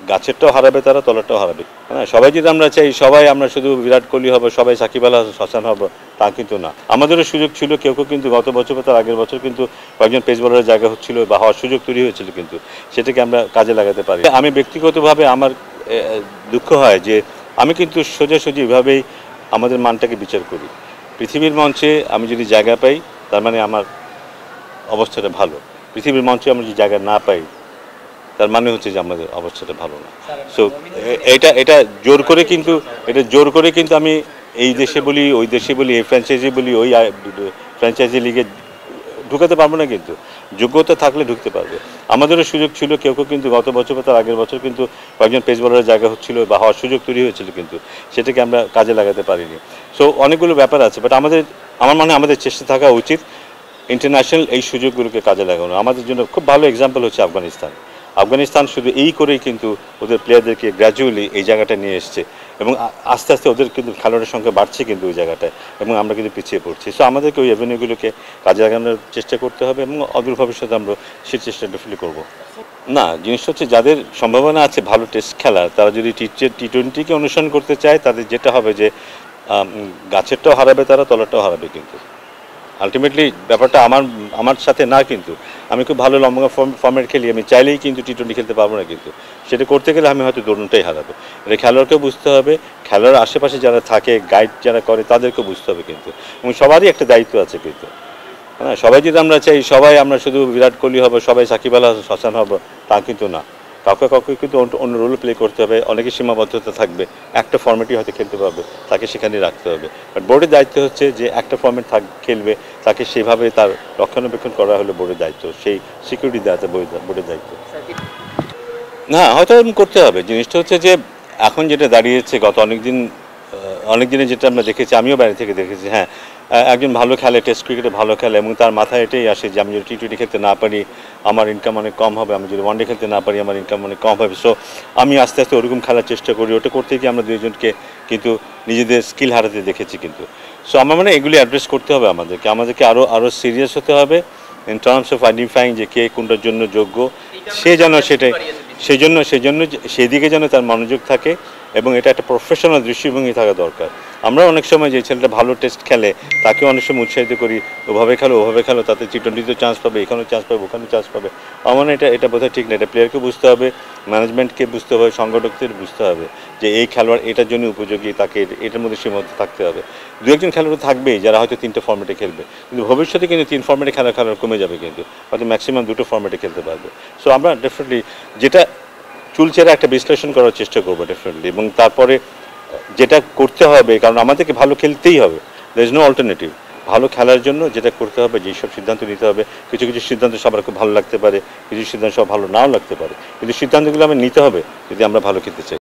গাছেরটাও হারাবে তারা, তলারটাও হারাবে। হ্যাঁ, সবাই যদি আমরা চাই সবাই আমরা শুধু বিরাট কোহলি হবো, সবাই সাকিব আল হাসান হবো, তা কিন্তু না। আমাদেরও সুযোগ ছিল, কেউ কেউ কিন্তু গত বছর বা তার আগের বছর কিন্তু কয়েকজন পেস বোলারের জায়গা হচ্ছিল বা হওয়ার সুযোগ তৈরি হয়েছিল, কিন্তু সেটাকে আমরা কাজে লাগাতে পারি। আমি ব্যক্তিগতভাবে আমার দুঃখ হয় যে আমি কিন্তু সোজাসুজি এভাবেই আমাদের মানটাকে বিচার করি। পৃথিবীর মঞ্চে আমি যদি জায়গা পাই তার মানে আমার অবস্থাটা ভালো, পৃথিবীর মঞ্চে আমরা যদি জায়গা না পাই তার মানে হচ্ছে যে আমাদের অবস্থাটা ভালো না। সো এটা জোর করে কিন্তু আমি এই দেশে বলি, ওই দেশে বলি, এই ফ্র্যাঞ্চাইজি বলি, ওই ফ্র্যাঞ্চাইজি লিগে ঢুকাতে পারবো না, কিন্তু যোগ্যতা থাকলে ঢুকতে পারবে। আমাদেরও সুযোগ ছিল, কেউ কেউ কিন্তু গত বছর বা তার আগের বছর কিন্তু কয়েকজন পেস বোলারের জায়গা হচ্ছিল বা হওয়ার সুযোগ তৈরি হয়েছিল, কিন্তু সেটাকে আমরা কাজে লাগাতে পারিনি। সো অনেকগুলো ব্যাপার আছে, বাট আমার মনে হয় আমাদের চেষ্টা থাকা উচিত ইন্টারন্যাশনাল এই সুযোগগুলোকে কাজে লাগানো। আমাদের জন্য খুব ভালো এক্সাম্পল হচ্ছে আফগানিস্তান শুধু এই করেই কিন্তু ওদের প্লেয়ারদেরকে গ্র্যাজুয়ালি এই জায়গাটা নিয়ে এসছে, এবং আস্তে আস্তে ওদের কিন্তু খেলোয়াড়ের সংখ্যা বাড়ছে কিন্তু ওই জায়গাটায়, এবং আমরা কিন্তু পিছিয়ে পড়ছি। সো আমাদেরকে ওই অ্যাভিনিউগুলোকে কাজে লাগানোর চেষ্টা করতে হবে, এবং অদূর ভবিষ্যতে আমরা সেই চেষ্টা ডেফিনেটলি করবো। না, জিনিসটা হচ্ছে যাদের সম্ভাবনা আছে ভালো টেস্ট খেলার, তারা যদি টি-20কে অনুসরণ করতে চায়, তাদের যেটা হবে যে গাছেরটাও হারাবে তারা, তলারটাও হারাবে। কিন্তু আলটিমেটলি ব্যাপারটা আমার সাথে না, কিন্তু আমি খুব ভালো লম্বা ফর্মেট খেলি, আমি চাইলেই কিন্তু টি-20 খেলতে পারবো না, কিন্তু সেটা করতে গেলে আমি হয়তো দোনোটাই হারাবো। এটা খেলোয়াড়কেও বুঝতে হবে, খেলোয়াড় আশেপাশে যারা থাকে, গাইড যারা করে তাদেরকেও বুঝতে হবে কিন্তু, এবং সবারই একটা দায়িত্ব আছে কিন্তু। হ্যাঁ, সবাই যদি আমরা চাই সবাই আমরা শুধু বিরাট কোহলি হবো, সবাই সাকিব আল হাসান হবো, তা কিন্তু না। কাউকে কিন্তু অন্য রোল প্লে করতে হবে, অনেকের সীমাবদ্ধতা থাকবে, একটা ফর্মেটই হয়তো খেলতে পারবে, তাকে সেখানে রাখতে হবে। বাট বোর্ডের দায়িত্ব হচ্ছে যে একটা ফর্মেট খেলবে, তাকে সেভাবে তার রক্ষণাবেক্ষণ করা হলো বোর্ডের দায়িত্ব, সেই সিকিউরিটি দেওয়া বোর্ডের দায়িত্ব। না, হয়তো এরকম করতে হবে। জিনিসটা হচ্ছে যে এখন যেটা দাঁড়িয়েছে, গত অনেক দিনে যেটা আমরা দেখেছি, আমিও বাইরে থেকে দেখেছি, হ্যাঁ, একজন ভালো খেলে, টেস্ট ক্রিকেটে ভালো খেলে, এবং তার মাথায় এটাই আসে যে আমি যদি টি-20 খেলতে না পারি আমার ইনকাম অনেক কম হবে, আমি যদি ওয়ানডে খেলতে না পারি আমার ইনকাম অনেক কম হবে। সো আমি আস্তে আস্তে ওরকম খেলার চেষ্টা করি, ওটা করতে গিয়ে আমরা দুইজনকে কিন্তু নিজেদের স্কিল হারাতে দেখেছি কিন্তু। সো আমার মানে এগুলি অ্যাড্রেস করতে হবে আমাদেরকে আরও সিরিয়াস হতে হবে ইন টার্মস অফ আইডেন্টিফাইং যে কে কোনটার জন্য যোগ্য, সে যেন সেটাই সেজন্য সেদিকে যেন তার মনোযোগ থাকে, এবং এটা একটা প্রফেশনাল দৃষ্টিভঙ্গি থাকা দরকার। আমরা অনেক সময় যে ছেলেটা ভালো টেস্ট খেলে তাকে অনেক সময় উৎসাহিত করি, ওভাবে খেলো, তাতে টি-20তেও চান্স পাবে, এখানেও চান্স পাবে, ওখানেও চান্স পাবে। আমার মনে এটা বোধহয় ঠিক না। এটা প্লেয়ারকে বুঝতে হবে, ম্যানেজমেন্টকে বুঝতে হবে, সংগঠকদের বুঝতে হবে যে এই খেলোয়াড় এটার জন্য উপযোগী, তাকে এটার মধ্যে সীমাবদ্ধ থাকতে হবে। দু একজন খেলোয়াড় থাকবেই যারা হয়তো 3টে ফর্মেটে খেলবে, কিন্তু ভবিষ্যতে কিন্তু 3 ফর্মেটে খেলোয়াড় কমে যাবে, কিন্তু হয়তো ম্যাক্সিমাম 2টো ফর্মেটে খেলতে পারবে। সো আমরা ডেফিনেটলি যেটা চুলচেরা একটা বিশ্লেষণ করার চেষ্টা করবো ডেফিনেটলি, এবং তারপরে যেটা করতে হবে, কারণ আমাদেরকে ভালো খেলতেই হবে, দের ইজ নো অল্টারনেটিভ। ভালো খেলার জন্য যেটা করতে হবে, যেসব সিদ্ধান্ত নিতে হবে, কিছু সিদ্ধান্ত সবার খুব ভালো লাগতে পারে, কিছু সিদ্ধান্ত সব ভালো নাও লাগতে পারে, কিন্তু সিদ্ধান্তগুলো আমরা নিতে হবে যদি আমরা ভালো খেলতে চাই।